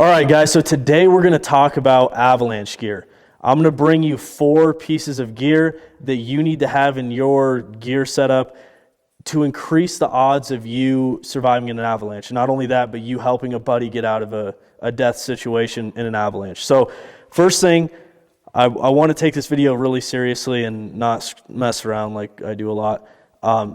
All right, guys, so today we're going to talk about avalanche gear. I'm going to bring you 4 pieces of gear that you need to have in your gear setup to increase the odds of you surviving in an avalanche. Not only that, but you helping a buddy get out of a death situation in an avalanche. So first thing, I want to take this video really seriously and not mess around like I do a lot.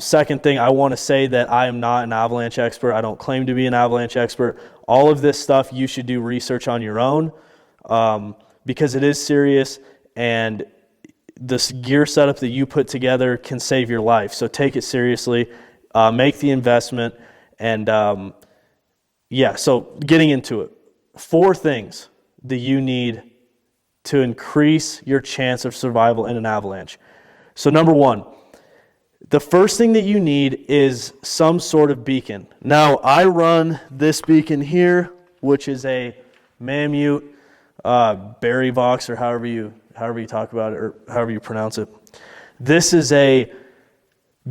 Second thing, I want to say that I am not an avalanche expert. I don't claim to be an avalanche expert. All of this stuff you should do research on your own because it is serious, and this gear setup that you put together can save your life. So take it seriously, make the investment, and so getting into it. 4 things that you need to increase your chance of survival in an avalanche. So number 1, the first thing that you need is some sort of beacon. Now, I run this beacon here, which is a Mammut Berry Vox, or however you talk about it, or however you pronounce it. This is a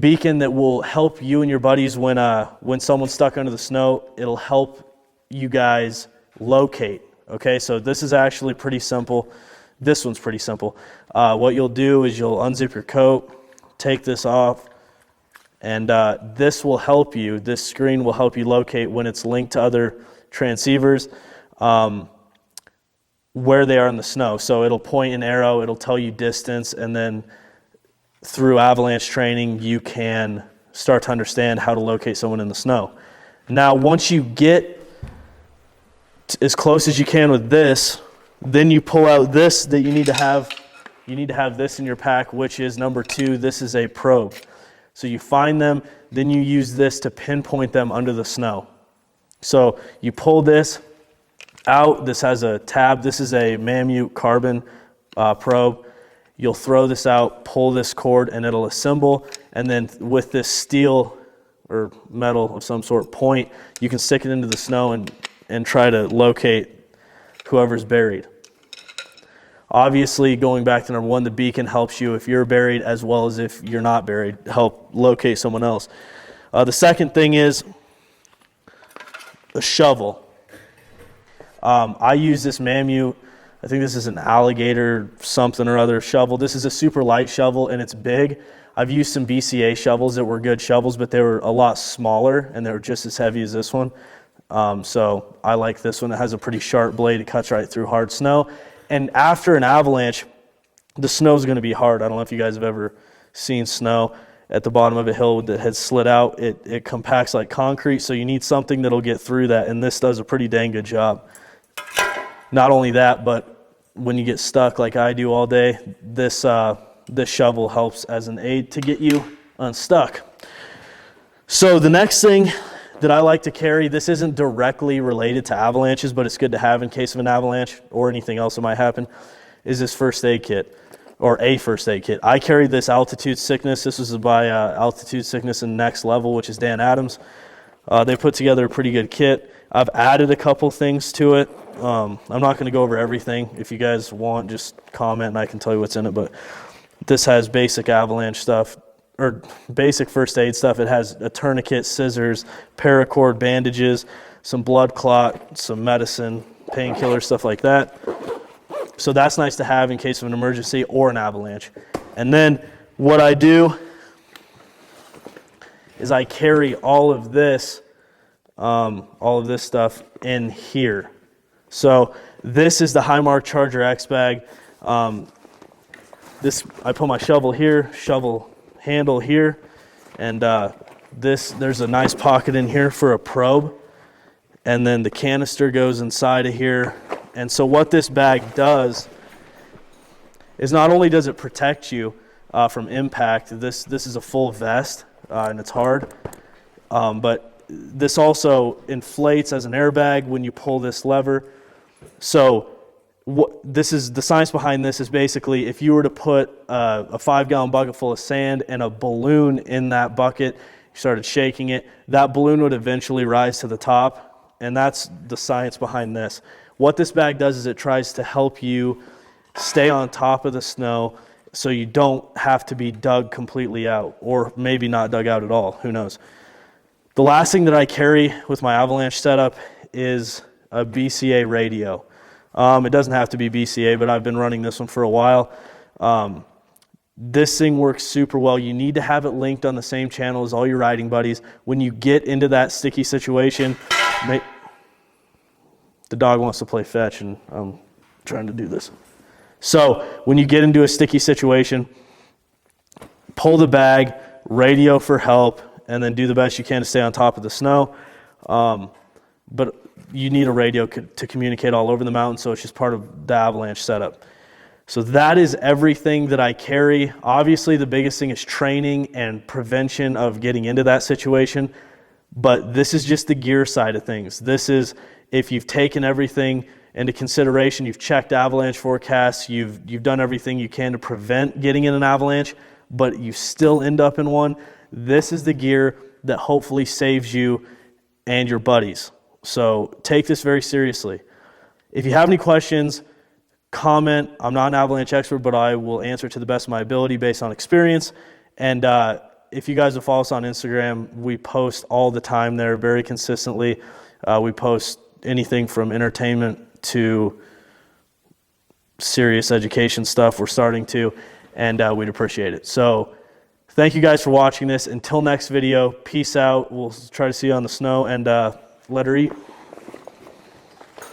beacon that will help you and your buddies when someone's stuck under the snow. It'll help you guys locate. Okay, so this is actually pretty simple. This one's pretty simple. What you'll do is you'll unzip your coat, take this off, and this will help you. This screen will help you locate when it's linked to other transceivers where they are in the snow. So it'll point an arrow, it'll tell you distance, and then through avalanche training, you can start to understand how to locate someone in the snow. Now, once you get as close as you can with this, then you pull out this that you need to have. You need to have this in your pack, which is number 2. This is a probe. So you find them, then you use this to pinpoint them under the snow. So you pull this out. This has a tab. This is a Mammut carbon probe. You'll throw this out, pull this cord, and it'll assemble. And then with this steel or metal of some sort point, you can stick it into the snow and try to locate whoever's buried. Obviously, going back to number 1, the beacon helps you if you're buried as well as if you're not buried, help locate someone else. The second thing is a shovel. I use this Mammut, I think this is an alligator something or other shovel. This is a super light shovel and it's big. I've used some BCA shovels that were good shovels, but they were a lot smaller and they were just as heavy as this one. So I like this one. It has a pretty sharp blade. It cuts right through hard snow. And after an avalanche, the snow is going to be hard. I don't know if you guys have ever seen snow at the bottom of a hill that has slid out. It compacts like concrete, so you need something that'll get through that, and this does a pretty dang good job. Not only that, but when you get stuck like I do all day, this shovel helps as an aid to get you unstuck. So the next thing that I like to carry, this isn't directly related to avalanches, but it's good to have in case of an avalanche or anything else that might happen, is this first aid kit, or a first aid kit. I carried this Altitude Sickness. This was by Altitude Sickness and Next Level, which is Dan Adams. They put together a pretty good kit. I've added a couple things to it. I'm not going to go over everything. If you guys want, just comment and I can tell you what's in it, but this has basic avalanche stuff, or basic first aid stuff. It has a tourniquet, scissors, paracord, bandages, some blood clot, some medicine, painkillers, stuff like that. So that's nice to have in case of an emergency or an avalanche. And then what I do is I carry all of this stuff in here. So this is the Highmark Charger X bag. I put my shovel here, shovel handle here, and there's a nice pocket in here for a probe, and then the canister goes inside of here. And so what this bag does is not only does it protect you from impact, this is a full vest and it's hard, but this also inflates as an airbag when you pull this lever. So this is the science behind this is basically if you were to put a 5-gallon bucket full of sand and a balloon in that bucket, you started shaking it, that balloon would eventually rise to the top, and that's the science behind this. What this bag does is it tries to help you stay on top of the snow so you don't have to be dug completely out, or maybe not dug out at all, who knows. The last thing that I carry with my avalanche setup is a BCA radio. It doesn't have to be BCA, but I've been running this one for a while. This thing works super well. You need to have it linked on the same channel as all your riding buddies. When you get into that sticky situation, the dog wants to play fetch, and I'm trying to do this. So when you get into a sticky situation, pull the bag, radio for help, and then do the best you can to stay on top of the snow. But you need a radio to communicate all over the mountain, so it's just part of the Avalanche setup. So that is everything that I carry. Obviously, the biggest thing is training and prevention of getting into that situation. But this is just the gear side of things. This is if you've taken everything into consideration, you've checked avalanche forecasts, you've done everything you can to prevent getting in an avalanche, but you still end up in one. This is the gear that hopefully saves you and your buddies. So take this very seriously. If you have any questions, comment. I'm not an avalanche expert, but I will answer to the best of my ability based on experience. And if you guys will follow us on Instagram, we post all the time there very consistently. We post anything from entertainment to serious education stuff. We're starting to, and we'd appreciate it. So thank you guys for watching this. Until next video, peace out. We'll try to see you on the snow, and let her eat.